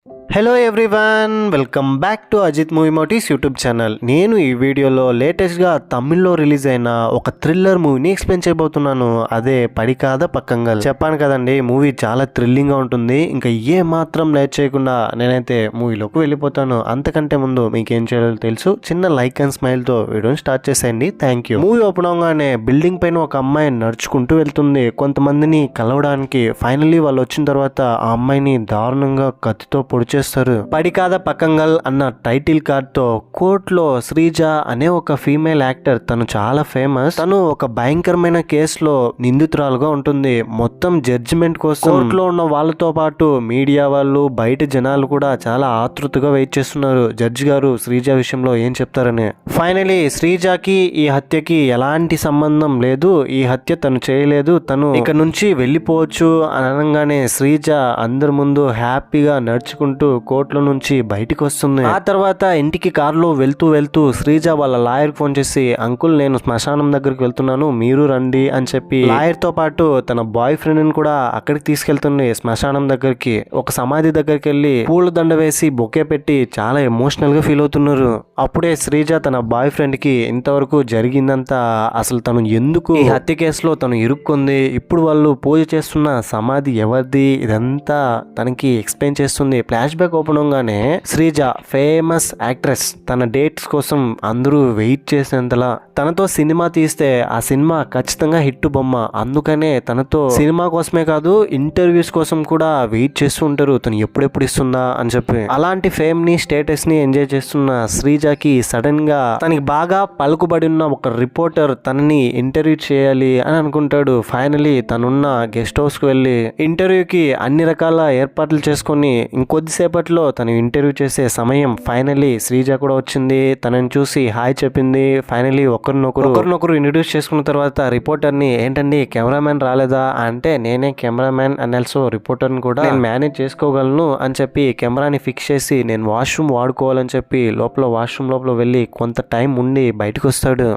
Hello everyone, welcome back to Ajith movie moties YouTube channel. నేను ఈ వీడియోలో లేటెస్ట్గా తమిళ్లో రిలీజ్ అయిన ఒక థ్రిల్లర్ మూవీని ఎక్స్ప్లెయిన్ చేయబోతున్నాను. అదే పడికాద పక్కంగల్. చెప్పాను కదండి, మూవీ చాలా థ్రిల్లింగ్గా ఉంటుంది. ఇంకా ఏ మాత్రం లేట్ చేయకుండా నేనైతే మూవీలోకి వెళ్ళిపోతాను. అంతకంటే ముందు మీకేం చేయాలో తెలుసు, చిన్న లైక్ అండ్ స్మైల్తో వీడియోని స్టార్ట్ చేసేయండి. Thank you. మూవీ ఓపెన్ అవగానే బిల్డింగ్ పైన ఒక అమ్మాయి నడుచుకుంటూ వెళ్తుంది కొంతమందిని కలవడానికి. ఫైనల్లీ వాళ్ళు వచ్చిన తర్వాత ఆ అమ్మాయిని దారుణంగా కత్తితో పొడిచేస్తారు. పడికాద పక్కంగల్ అన్న టైటిల్ కార్డ్ తో కోర్టులో శ్రీజ అనే ఒక ఫీమేల్ యాక్టర్, తను చాలా ఫేమస్. తను ఒక భయంకరమైన కేసులో నిందితురాలుగా ఉంటుంది. మొత్తం జడ్జిమెంట్ కోసం కోర్టులో ఉన్న వాళ్ళతో పాటు మీడియా వాళ్ళు, బయట జనాలు కూడా చాలా ఆతృతగా వెయిట్ చేస్తున్నారు జడ్జి గారు శ్రీజ విషయంలో ఏం చెప్తారని. ఫైనలీ శ్రీజకి ఈ హత్యకి ఎలాంటి సంబంధం లేదు, ఈ హత్య తను చేయలేదు, తను ఇక నుంచి వెళ్ళిపోవచ్చు అని అనగానే శ్రీజ అందరి ముందు హ్యాపీగా నడుచుకుంటూ కోర్టులో నుంచి బయటికి వస్తుంది. ఆ తర్వాత ఇంటికి కారులో వెళ్తూ శ్రీజ వాళ్ళ లాయర్ ఫోన్ చేసి, అంకుల్ నేను శ్మశానం దగ్గరికి వెళ్తున్నాను, మీరు రండి అని చెప్పి లాయర్ తో పాటు తన బాయ్ ఫ్రెండ్ ని కూడా అక్కడికి తీసుకెళ్తుంది. శ్మశానం దగ్గరికి ఒక సమాధి దగ్గరికి వెళ్ళి పూల దండ వేసి బొకే పెట్టి చాలా ఎమోషనల్ గా ఫీల్ అవుతున్నారు. అప్పుడే శ్రీజ తన బాయ్ ఫ్రెండ్ కి ఇంతవరకు జరిగిందంతా, అసలు తను ఎందుకు ఈ హత్య కేసులో తను ఇరుక్కుంది, ఇప్పుడు వాళ్ళు పూజ చేస్తున్న సమాధి ఎవరిది, ఇదంతా తనకి ఎక్స్ప్లెయిన్ చేస్తుంది. ఫ్లాష్ బ్యాక్ ఓపెన్ అవగానే శ్రీజ ఫేమస్ యాక్ట్రెస్, తన డేట్స్ కోసం అందరూ వెయిట్ చేసేంతలా తనతో సినిమా తీస్తే ఆ సినిమా ఖచ్చితంగా హిట్ బొమ్మ. అందుకనే తనతో సినిమా కోసమే కాదు ఇంటర్వ్యూస్ కోసం కూడా వెయిట్ చేస్తూ ఉంటారు, తను ఎప్పుడెప్పుడు ఇస్తుందా అని చెప్పి. అలాంటి ఫేమ్ ని, స్టేటస్ ని ఎంజాయ్ చేస్తున్న శ్రీజకి సడన్ గా తనకి బాగా పలుకుబడి ఉన్న ఒక రిపోర్టర్ తనని ఇంటర్వ్యూ చేయాలి అని అనుకుంటాడు. ఫైనలీ తనున్న గెస్ట్ హౌస్ కు వెళ్ళి ఇంటర్వ్యూకి అన్ని రకాల ఏర్పాట్లు చేసుకొని ఇంకొద్దిసేపట్లో తను ఇంటర్వ్యూ చేసే సమయం. ఫైనలీ శ్రీజ కూడా వచ్చింది, తనని చూసి హాయ్ చెప్పింది. ఫైనలీ ఒకరినొకరు ఇంట్రడ్యూస్ చేసుకున్న తర్వాత రిపోర్టర్ ని, ఏంటండి కెమెరామెన్ రాలేదా అంటే, నేనే కెమెరామెన్ అండ్ ఆల్సో రిపోర్టర్ ని కూడా నేను మేనేజ్ చేసుకోగలను అని చెప్పి కెమెరాని ఫిక్స్ చేసి నేను వాష్రూమ్ వాడుకోవాలని చెప్పి వాష్రూమ్ లోపల వెళ్ళి కొంత టైం ఉండి బయటకు వస్తాడు.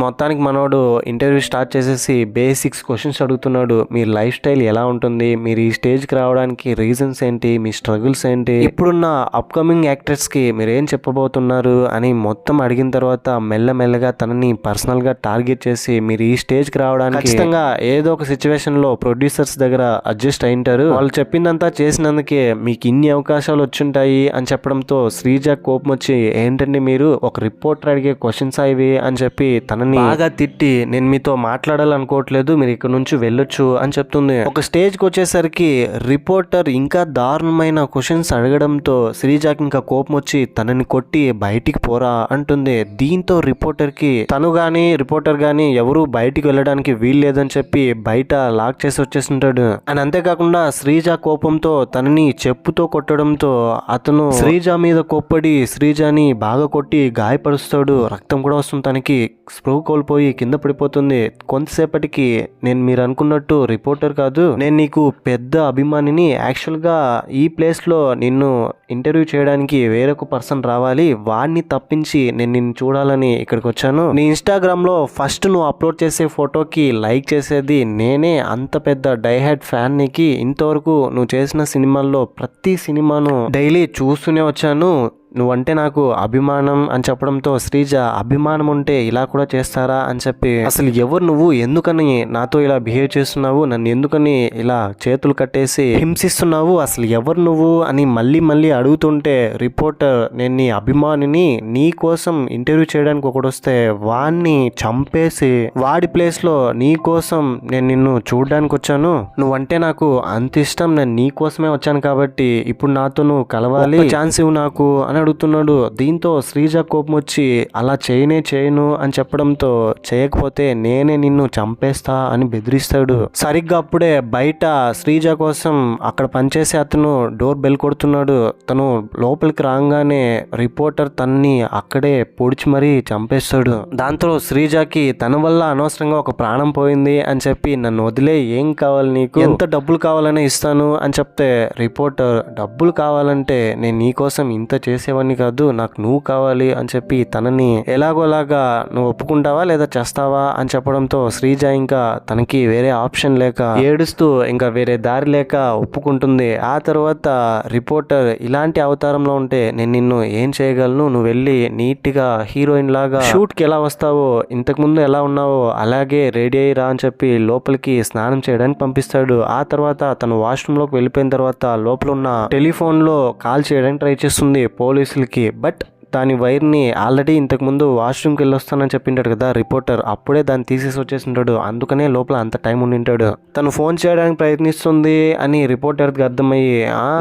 మొత్తానికి మనోడు ఇంటర్వ్యూ స్టార్ట్ చేసేసి బేసిక్స్ క్వశ్చన్స్ అడుగుతున్నాడు. మీ లైఫ్ స్టైల్ ఎలా ఉంటుంది, మీరు ఈ స్టేజ్కి రావడానికి రీజన్స్ ఏంటి, మీ స్ట్రగుల్స్ ఏంటి, ఇప్పుడున్న అప్కమింగ్ యాక్టర్స్ కి మీరు ఏం చెప్పబోతున్నారు అని మొత్తం అడిగిన తర్వాత మెల్లమెల్లగా తనని పర్సనల్ గా టార్గెట్ చేసి, మీరు ఈ స్టేజ్కి రావడానికి ఖచ్చితంగా ఏదో ఒక సిచ్యువేషన్ లో ప్రొడ్యూసర్స్ దగ్గర అడ్జస్ట్ అయింటారు, వాళ్ళు చెప్పిందంతా చేసినందుకే మీకు ఇన్ని అవకాశాలు వచ్చుంటాయి అని చెప్పడంతో శ్రీజ కోపం వచ్చి, ఏంటండి మీరు ఒక రిపోర్టర్ అడిగే క్వశ్చన్స్ ఇవి అని చెప్పి తనని బాగా తిట్టి, నేను మీతో మాట్లాడాలనుకోవట్లేదు, మీరు ఇక్కడ నుంచి వెళ్ళొచ్చు అని చెప్తుంది. ఒక స్టేజ్ కి వచ్చేసరికి రిపోర్టర్ ఇంకా దారుణమైన క్వశ్చన్స్ అడగడంతో శ్రీజాకి ఇంకా కోపం వచ్చి తనని కొట్టి బయటికి పోరా అంటుంది. దీంతో రిపోర్టర్ కి తను గాని రిపోర్టర్ గాని ఎవరు బయటికి వెళ్ళడానికి వీలు లేదని చెప్పి బయట లాక్ చేసి వచ్చేస్తుంటాడు. అని అంతేకాకుండా శ్రీజ కోపంతో తనని చెప్పుతో కొట్టడంతో అతను శ్రీజ మీద కోప్పడి శ్రీజాని బాగా కొట్టి గాయపరుస్తాడు. రక్తం కూడా వస్తుంది, తనకి స్ప్రూ కోల్పోయి కింద పడిపోతుంది. కొంతసేపటికి, నేను మీరు అనుకున్నట్టు రిపోర్టర్ కాదు, నేను నీకు పెద్ద అభిమానిని, యాక్చువల్గా ఈ ప్లేస్లో నిన్ను ఇంటర్వ్యూ చేయడానికి వేరొక పర్సన్ రావాలి, వాడిని తప్పించి నేను నిన్ను చూడాలని ఇక్కడికి వచ్చాను. నీ ఇన్స్టాగ్రామ్లో ఫస్ట్ నువ్వు అప్లోడ్ చేసే ఫోటోకి లైక్ చేసేది నేనే, అంత పెద్ద డైహార్డ్ ఫ్యాన్ నీకి. ఇంతవరకు నువ్వు చేసిన సినిమాల్లో ప్రతి సినిమాను డైలీ చూస్తూనే వచ్చాను, నువ్వంటే నాకు అభిమానం అని చెప్పడంతో శ్రీజ, అభిమానం ఉంటే ఇలా కూడా చేస్తారా అని చెప్పి, అసలు ఎవరు నువ్వు, ఎందుకని నాతో ఇలా బిహేవ్ చేస్తున్నావు, నన్ను ఎందుకని ఇలా చేతులు కట్టేసి హింసిస్తున్నావు, అసలు ఎవరు నువ్వు అని మళ్ళీ అడుగుతుంటే రిపోర్టర్, నేను నీ అభిమానిని, నీ కోసం ఇంటర్వ్యూ చేయడానికి ఒకడు వస్తే వాడిని చంపేసి వాడి ప్లేస్ లో నీ కోసం నేను నిన్ను చూడడానికి వచ్చాను, నువ్వంటే నాకు అంత ఇష్టం, నేను నీ కోసమే వచ్చాను కాబట్టి ఇప్పుడు నాతో నువ్వు కలవాలి, ఛాన్స్ ఇవ్వు నాకు అని అడుగుతున్నాడు. దీంతో శ్రీజ కోపం వచ్చి, అలా చేయను అని చెప్పడంతో, చేయకపోతే నేనే నిన్ను చంపేస్తా అని బెదిరిస్తాడు. సరిగ్గా అప్పుడే బయట శ్రీజ కోసం అక్కడ పనిచేసే అతను డోర్ బెల్ కొడుతున్నాడు. తను లోపలికి రాగానే రిపోర్టర్ తన్ని అక్కడే పొడిచి మరీ చంపేస్తాడు. దాంతో శ్రీజకి తన వల్ల అనవసరంగా ఒక ప్రాణం పోయింది అని చెప్పి, నన్ను వదిలే, ఏం కావాలి నీకు, ఎంత డబ్బులు కావాలనే ఇస్తాను అని చెప్తే రిపోర్టర్, డబ్బులు కావాలంటే నేను నీకోసం ఇంత చేసి చేసేవాడిని కాదు, నాకు నువ్వు కావాలి అని చెప్పి తనని ఎలాగోలాగా నువ్వు ఒప్పుకుంటావా లేదా చేస్తావా అని చెప్పడంతో శ్రీజ ఇంకా తనకి వేరే ఆప్షన్ లేక ఏడుస్తూ ఇంకా వేరే దారి లేక ఒప్పుకుంటుంది. ఆ తర్వాత రిపోర్టర్ ఇలాంటి అవతారంలో ఉంటే నేను నిన్ను ఏం చేయగలను, నువ్వు వెళ్ళి నీట్ గా హీరోయిన్ లాగా షూట్ కి ఎలా వస్తావో ఇంతకు ముందు ఎలా ఉన్నావో అలాగే రెడీ అయ్యిరా అని చెప్పి లోపలికి స్నానం చేయడానికి పంపిస్తాడు. ఆ తర్వాత తను వాష్రూమ్ లోకి వెళ్ళిపోయిన తర్వాత లోపల ఉన్న టెలిఫోన్ లో కాల్ చేయడానికి ట్రై చేస్తుంది పోలీసులకి. బట్ దాని వైర్ని ఆల్రెడీ ఇంతకుముందు వాష్రూమ్కి వెళ్ళొస్తానని చెప్పింటాడు కదా రిపోర్టర్, అప్పుడే దాన్ని తీసేసి వచ్చేసి ఉంటాడు. అందుకనే లోపల అంత టైం ఉండింటాడు. తను ఫోన్ చేయడానికి ప్రయత్నిస్తుంది అని రిపోర్టర్కి అర్థమయ్యి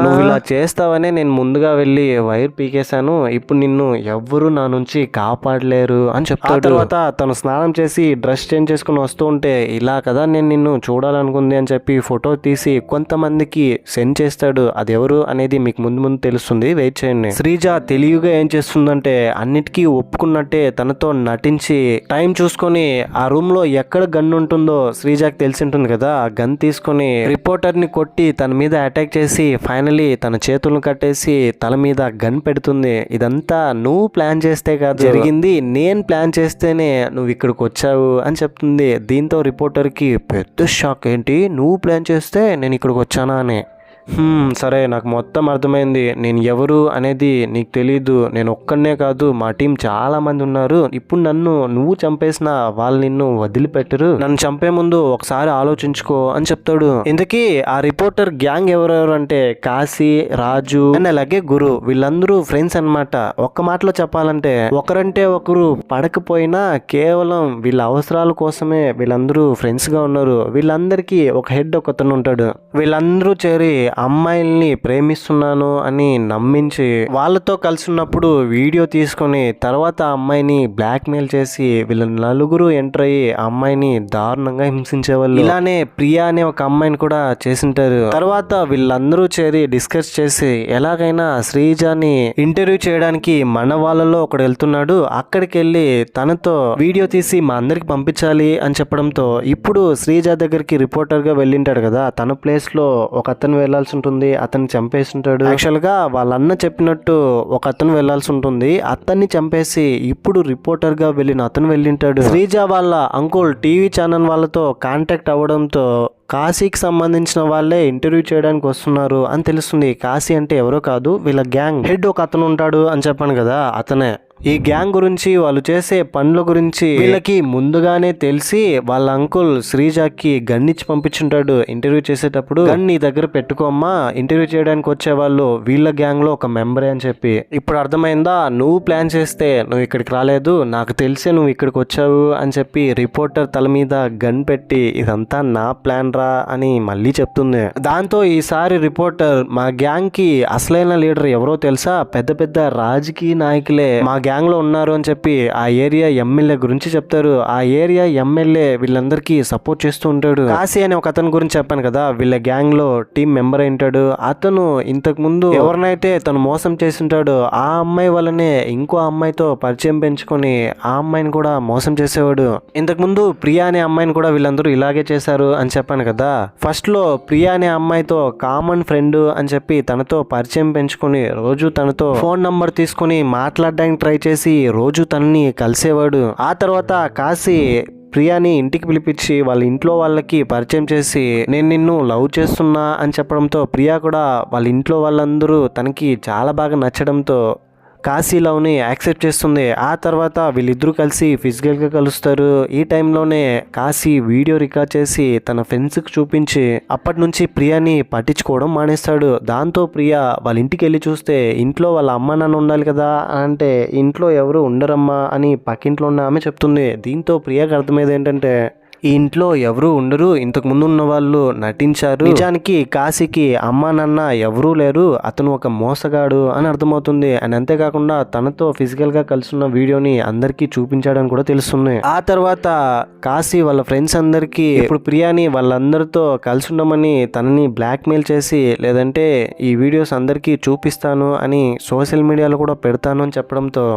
నువ్వు ఇలా చేస్తావనే నేను ముందుగా వెళ్ళి వైర్ పీకేశాను, ఇప్పుడు నిన్ను ఎవ్వరూ నా నుంచి కాపాడలేరు అని చెప్తాడు. తర్వాత తను స్నానం చేసి డ్రెస్ చేంజ్ చేసుకుని వస్తూ ఉంటే ఇలా కదా నేను నిన్ను చూడాలనుకుంది అని చెప్పి ఫోటో తీసి కొంతమందికి సెండ్ చేస్తాడు. అది ఎవరు అనేది మీకు ముందు ముందు తెలుస్తుంది, వెయిట్ చేయండి. శ్రీజ తెలివిగా ఏం చేస్తుంది అంటే అన్నిటికీ ఒప్పుకున్నట్టే తనతో నటించి టైం చూసుకొని ఆ రూమ్ లో ఎక్కడ గన్ ఉంటుందో శ్రీజాకి తెలిసి ఉంటుంది కదా, ఆ గన్ తీసుకొని రిపోర్టర్ ని కొట్టి తన మీద అటాక్ చేసి ఫైనలీ తన చేతులను కట్టేసి తల మీద గన్ పెడుతుంది. ఇదంతా నువ్వు ప్లాన్ చేస్తే కాదు జరిగింది, నేను ప్లాన్ చేస్తేనే నువ్వు ఇక్కడికి వచ్చావు అని చెప్తుంది. దీంతో రిపోర్టర్ కి పెద్ద షాక్, ఏంటి నువ్వు ప్లాన్ చేస్తే నేను ఇక్కడికి వచ్చానా అని. సరే నాకు మొత్తం అర్థమైంది, నేను ఎవరు అనేది నీకు తెలీదు, నేను ఒక్కనే కాదు మా టీం చాలా మంది ఉన్నారు, ఇప్పుడు నన్ను నువ్వు చంపేసిన వాళ్ళు నిన్ను వదిలిపెట్టరు, నన్ను చంపే ముందు ఒకసారి ఆలోచించుకో అని చెప్తాడు. ఇంతకీ ఆ రిపోర్టర్ గ్యాంగ్ ఎవరెవరు అంటే కాశీ, రాజు అండ్ అలాగే గురు, వీళ్ళందరూ ఫ్రెండ్స్ అన్నమాట. ఒక్క మాటలో చెప్పాలంటే ఒకరంటే ఒకరు పడకపోయినా కేవలం వీళ్ళ అవసరాల కోసమే వీళ్ళందరూ ఫ్రెండ్స్ గా ఉన్నారు. వీళ్ళందరికీ ఒక హెడ్ ఒకతను ఉంటాడు. వీళ్ళందరూ చేరి అమ్మాయిల్ని ప్రేమిస్తున్నాను అని నమ్మించి వాళ్ళతో కలిసి ఉన్నప్పుడు వీడియో తీసుకొని తర్వాత అమ్మాయిని బ్లాక్ మెయిల్ చేసి వీళ్ళ నలుగురు ఎంటర్ అయ్యి అమ్మాయిని దారుణంగా హింసించేవాళ్ళు. ఇలానే ప్రియా అనే ఒక అమ్మాయిని కూడా చేసింటారు. తర్వాత వీళ్ళందరూ చేరి డిస్కస్ చేసి ఎలాగైనా శ్రీజాని ఇంటర్వ్యూ చేయడానికి మన వాళ్ళలో ఒకడు వెళ్తున్నాడు, అక్కడికి వెళ్ళి తనతో వీడియో తీసి మా అందరికి పంపించాలి అని చెప్పడంతో ఇప్పుడు శ్రీజ దగ్గరికి రిపోర్టర్ గా వెళ్ళింటాడు కదా, తన ప్లేస్ లో ఒక అతను వెళ్ళాల్సి ఉంటుంది, అతన్ని చంపేసి ఉంటాడు. యాక్చువల్ గా వాళ్ళన్న చెప్పినట్టు ఒక అతను వెళ్లాల్సి ఉంటుంది, అతన్ని చంపేసి ఇప్పుడు రిపోర్టర్ గా వెళ్ళిన అతను వెళ్ళింటాడు. శ్రీజ వాళ్ళ అంకుల్ టీవీ ఛానల్ వాళ్ళతో కాంటాక్ట్ అవ్వడంతో కాశీకి సంబంధించిన వాళ్ళే ఇంటర్వ్యూ చేయడానికి వస్తున్నారు అని తెలుస్తుంది. కాశీ అంటే ఎవరో కాదు, వీళ్ళ గ్యాంగ్ హెడ్ ఒక అతను ఉంటాడు అని చెప్పాను కదా, అతనే. ఈ గ్యాంగ్ గురించి వాళ్ళు చేసే పనుల గురించి వీళ్ళకి ముందుగానే తెలిసి వాళ్ళ అంకుల్ శ్రీజాకి గన్ ఇచ్చి పంపించుంటాడు ఇంటర్వ్యూ చేసేటప్పుడు, గన్ నీ దగ్గర పెట్టుకోమ్మా, ఇంటర్వ్యూ చేయడానికి వచ్చే వాళ్ళు వీళ్ళ గ్యాంగ్ లో ఒక మెంబరే అని చెప్పి. ఇప్పుడు అర్థమైందా, నువ్వు ప్లాన్ చేస్తే నువ్వు ఇక్కడికి రాలేదు, నాకు తెలిసే నువ్వు ఇక్కడికి వచ్చావు అని చెప్పి రిపోర్టర్ తల మీద గన్ పెట్టి ఇదంతా నా ప్లాన్ రా అని మళ్ళీ చెప్తుంది. దాంతో ఈసారి రిపోర్టర్ మా గ్యాంగ్ కి అసలైన లీడర్ ఎవరో తెలుసా, పెద్ద పెద్ద రాజకీయ నాయకులే మా గ్యాంగ్ లో ఉన్నారు అని చెప్పి ఆ ఏరియా ఎమ్మెల్యే గురించి చెప్తారు. ఆ ఏరియా ఎమ్మెల్యే వీళ్ళందరికీ సపోర్ట్ చేస్తూ ఉంటాడు. కాశీ అనే ఒక అతని గురించి చెప్పాను కదా, వీళ్ళ గ్యాంగ్ లో టీం మెంబర్ ఉంటాడు. అతను ఇంతకు ముందు ఎవరినైతే తను మోసం చేసి ఉంటాడో ఆ అమ్మాయి వల్లనే ఇంకో అమ్మాయితో పరిచయం పెంచుకొని ఆ అమ్మాయిని కూడా మోసం చేసేవాడు. ఇంతకు ముందు ప్రియా అనే అమ్మాయిని కూడా వీళ్ళందరూ ఇలాగే చేశారు అని చెప్పాను కదా. ఫస్ట్ లో ప్రియా అనే అమ్మాయితో కామన్ ఫ్రెండ్ అని చెప్పి తనతో పరిచయం పెంచుకొని రోజు తనతో ఫోన్ నంబర్ తీసుకుని మాట్లాడడానికి ట్రై చేసి రోజు తనని కలిసేవాడు. ఆ తర్వాత కాశీ ప్రియాని ఇంటికి పిలిపించి వాళ్ళ ఇంట్లో వాళ్ళకి పరిచయం చేసి నేను నిన్ను లవ్ చేస్తున్నా అని చెప్పడంతో ప్రియా కూడా వాళ్ళ ఇంట్లో వాళ్ళందరూ తనకి చాలా బాగా నచ్చడంతో కాశీ లవ్ని యాక్సెప్ట్ చేస్తుంది. ఆ తర్వాత వీళ్ళిద్దరూ కలిసి ఫిజికల్గా కలుస్తారు. ఈ టైంలోనే కాశీ వీడియో రికార్డ్ చేసి తన ఫ్రెండ్స్కి చూపించి అప్పటి నుంచి ప్రియాని పట్టించుకోవడం మానేస్తాడు. దాంతో ప్రియా వాళ్ళ ఇంటికి వెళ్ళి చూస్తే ఇంట్లో వాళ్ళ అమ్మ నాన్న ఉండాలి కదా అంటే ఇంట్లో ఎవరు ఉండరమ్మా అని పక్కింట్లో ఉన్న ఆమె చెప్తుంది. దీంతో ప్రియాకి అర్థమైంది ఏంటంటే ఈ ఇంట్లో ఎవరు ఉండరు, ఇంతకు ముందు ఉన్న వాళ్ళు నటించారు, నిజానికి కాశీకి అమ్మా నాన్న ఎవరూ లేరు, అతను ఒక మోసగాడు అని అర్థమవుతుంది. అండ్ అంతేకాకుండా తనతో ఫిజికల్ గా కలిసిన వీడియోని అందరికీ చూపించాడని కూడా తెలుస్తుంది. ఆ తర్వాత కాశీ వాళ్ళ ఫ్రెండ్స్ అందరికీ ఇప్పుడు ప్రియాని వాళ్ళందరితో కలిసి ఉండమని తనని బ్లాక్ మెయిల్ చేసి లేదంటే ఈ వీడియోస్ అందరికీ చూపిస్తాను అని సోషల్ మీడియాలో కూడా పెడతాను అని చెప్పడంతో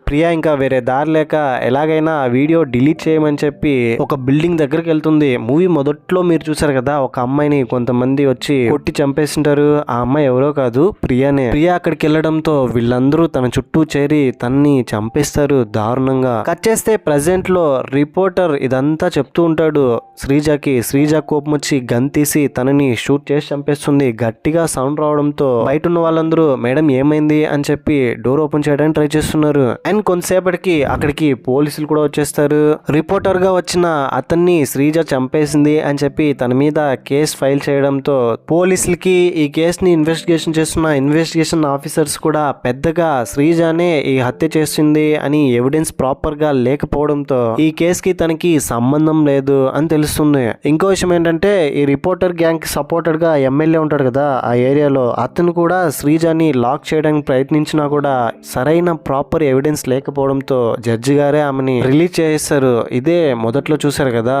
ప్రియా ఇంకా వేరే దారి లేక ఎలాగైనా ఆ వీడియో డిలీట్ చేయమని చెప్పి ఒక బిల్డింగ్ దగ్గరికి వెళ్తుంది. మూవీ మొదట్లో మీరు చూసారు కదా, ఒక అమ్మాయిని కొంతమంది వచ్చి కొట్టి చంపేసింటారు. ఆ అమ్మాయి ఎవరో కాదు, ప్రియానే. ప్రియా అక్కడికి వెళ్ళడంతో వీళ్ళందరూ తన చుట్టూ చేరి తన్ని చంపేస్తారు దారుణంగా. కట్ చేస్తే ప్రెసెంట్ లో రిపోర్టర్ ఇదంతా చెప్తూ ఉంటాడు శ్రీజకి. శ్రీజ కోపం వచ్చి గన్ తీసి తనని షూట్ చేసి చంపేస్తుంది. గట్టిగా సౌండ్ రావడంతో బయట ఉన్న వాళ్ళందరూ మేడం ఏమైంది అని చెప్పి డోర్ ఓపెన్ చేయడానికి ట్రై చేస్తున్నారు. అండ్ కొంతసేపటికి అక్కడికి పోలీసులు కూడా వచ్చేస్తారు. రిపోర్టర్ గా వచ్చిన అతన్ని శ్రీజ చంపేసింది అని చెప్పి తన మీద కేసు ఫైల్ చేయడంతో పోలీసులకి ఈ కేసుని ఇన్వెస్టిగేషన్ చేస్తున్న ఇన్వెస్టిగేషన్ ఆఫీసర్స్ కూడా పెద్దగా శ్రీజనే ఈ హత్య చేసింది అని ఎవిడెన్స్ ప్రాపర్ గా లేకపోవడంతో ఈ కేసుకి తనకి సంబంధం లేదు అని తెలుస్తుంది. ఇంకో విషయం ఏంటంటే ఈ రిపోర్టర్ గ్యాంగ్ కి సపోర్టెడ్ గా ఎమ్మెల్యే ఉంటాడు కదా ఆ ఏరియాలో, అతను కూడా శ్రీజని లాక్ చేయడానికి ప్రయత్నించినా కూడా సరైన ప్రాపర్ ఎవిడెన్స్ లేకపోవడంతో జడ్జి గారే ఆమెని రిలీజ్ చేస్తారు. ఇదే మొదట్లో చూశారు కదా,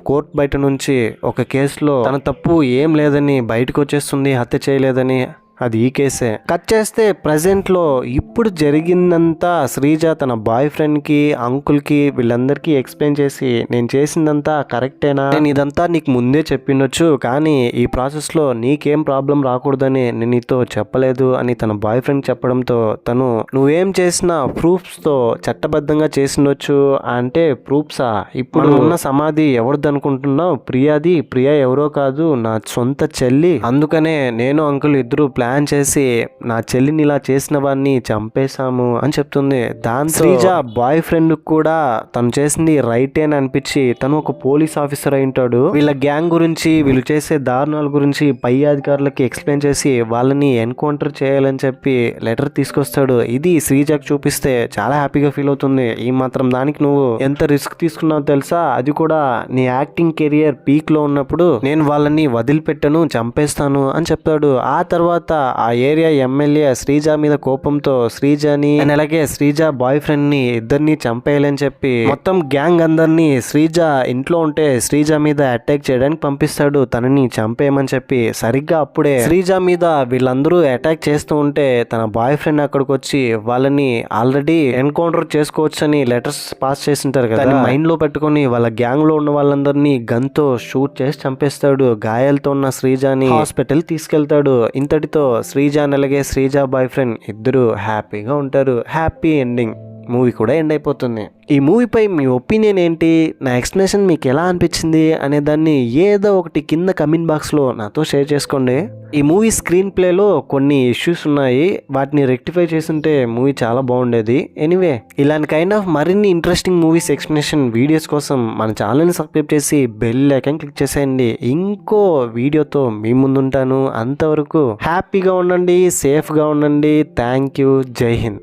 కోర్ట్ బయట నుంచి ఒక కేసులో తన తప్పు ఏం లేదని బయటకు వచ్చేస్తుంది, హత్య చేయలేదని. అది ఈ కేసే. కట్ చేస్తే ప్రెసెంట్ లో ఇప్పుడు జరిగిందంతా శ్రీజ తన బాయ్ ఫ్రెండ్ కి అంకుల్ కి వీళ్ళందరికీ ఎక్స్ప్లెయిన్ చేసి నేను చేసిందంతా కరెక్టేనా, నేను ఇదంతా నీకు ముందే చెప్పిండొచ్చు కానీ ఈ ప్రాసెస్ లో నీకేం ప్రాబ్లం రాకూడదని నేను నీతో చెప్పలేదు అని తన బాయ్ ఫ్రెండ్ చెప్పడంతో తను నువ్వేం చేసినా ప్రూఫ్స్ తో చట్టబద్ధంగా చేసిండొచ్చు అంటే ప్రూఫ్సా, ఇప్పుడు ఉన్న సమాధి ఎవరిది అనుకుంటున్నావు, ప్రియాది. ప్రియా ఎవరో కాదు నా సొంత చెల్లి, అందుకనే నేను అంకుల్ ఇద్దరు ప్లాన్ చేసి నా చెల్లిని ఇలా చేసిన వాడిని చంపేశాము అని చెప్తుంది. దాంతో శ్రీజ బాయ్ ఫ్రెండ్ కూడా తను చేసింది రైటే అని అనిపించి తను ఒక పోలీస్ ఆఫీసర్ అయి ఉంటాడు. వీళ్ళ గ్యాంగ్ గురించి వీళ్ళు చేసే దారుణాల గురించి పై అధికారులకి ఎక్స్ప్లెయిన్ చేసి వాళ్ళని ఎన్కౌంటర్ చేయాలని చెప్పి లెటర్ తీసుకొస్తాడు. ఇది శ్రీజకి చూపిస్తే చాలా హ్యాపీగా ఫీల్ అవుతుంది. ఈ మాత్రం దానికి నువ్వు ఎంత రిస్క్ తీసుకున్నావు తెలుసా, అది కూడా నీ యాక్టింగ్ కెరియర్ పీక్ లో ఉన్నప్పుడు. నేను వాళ్ళని వదిలిపెట్టను, చంపేస్తాను అని చెప్తాడు. ఆ తర్వాత ఆ ఏరియా ఎమ్మెల్యే శ్రీజ మీద కోపంతో శ్రీజని అలాగే శ్రీజ బాయ్ ఫ్రెండ్ ని ఇద్దరిని చంపేయాలని చెప్పి మొత్తం గ్యాంగ్ అందరినీ శ్రీజ ఇంట్లో ఉంటే శ్రీజ మీద అటాక్ చేయడానికి పంపిస్తాడు, తనని చంపేయమని చెప్పి. సరిగ్గా అప్పుడే శ్రీజ మీద వీళ్ళందరూ అటాక్ చేస్తూ ఉంటే తన బాయ్ ఫ్రెండ్ అక్కడికి వచ్చి వాళ్ళని ఆల్రెడీ ఎన్కౌంటర్ చేసుకోవచ్చు అని లెటర్స్ పాస్ చేసింటారు కదా, మైండ్ లో పెట్టుకుని వాళ్ళ గ్యాంగ్ లో ఉన్న వాళ్ళందరినీ గన్ తో షూట్ చేసి చంపేస్తాడు. గాయాలతో ఉన్న శ్రీజని హాస్పిటల్ తీసుకెళ్తాడు. ఇంతటితో శ్రీజ అలాగే శ్రీజ బాయ్ ఫ్రెండ్ ఇద్దరు హ్యాపీగా ఉంటారు. Happy ending. మూవీ కూడా ఎండ్ అయిపోతుంది. ఈ మూవీపై మీ ఒపీనియన్ ఏంటి, నా ఎక్స్ప్లెనేషన్ మీకు ఎలా అనిపించింది అనే దాన్ని ఏదో ఒకటి కింద కమెంట్ బాక్స్లో నాతో షేర్ చేసుకోండి. ఈ మూవీ స్క్రీన్ ప్లేలో కొన్ని ఇష్యూస్ ఉన్నాయి, వాటిని రెక్టిఫై చేస్తుంటే మూవీ చాలా బాగుండేది. ఎనీవే, ఇలాంటి కైండ్ ఆఫ్ మరిన్ని ఇంట్రెస్టింగ్ మూవీస్ ఎక్స్ప్లెనేషన్ వీడియోస్ కోసం మన ఛానల్ని సబ్స్క్రైబ్ చేసి బెల్ ఐకాన్ క్లిక్ చేసేయండి. ఇంకో వీడియోతో మీ ముందుంటాను. అంతవరకు హ్యాపీగా ఉండండి, సేఫ్గా ఉండండి. Thank you. జై హింద్.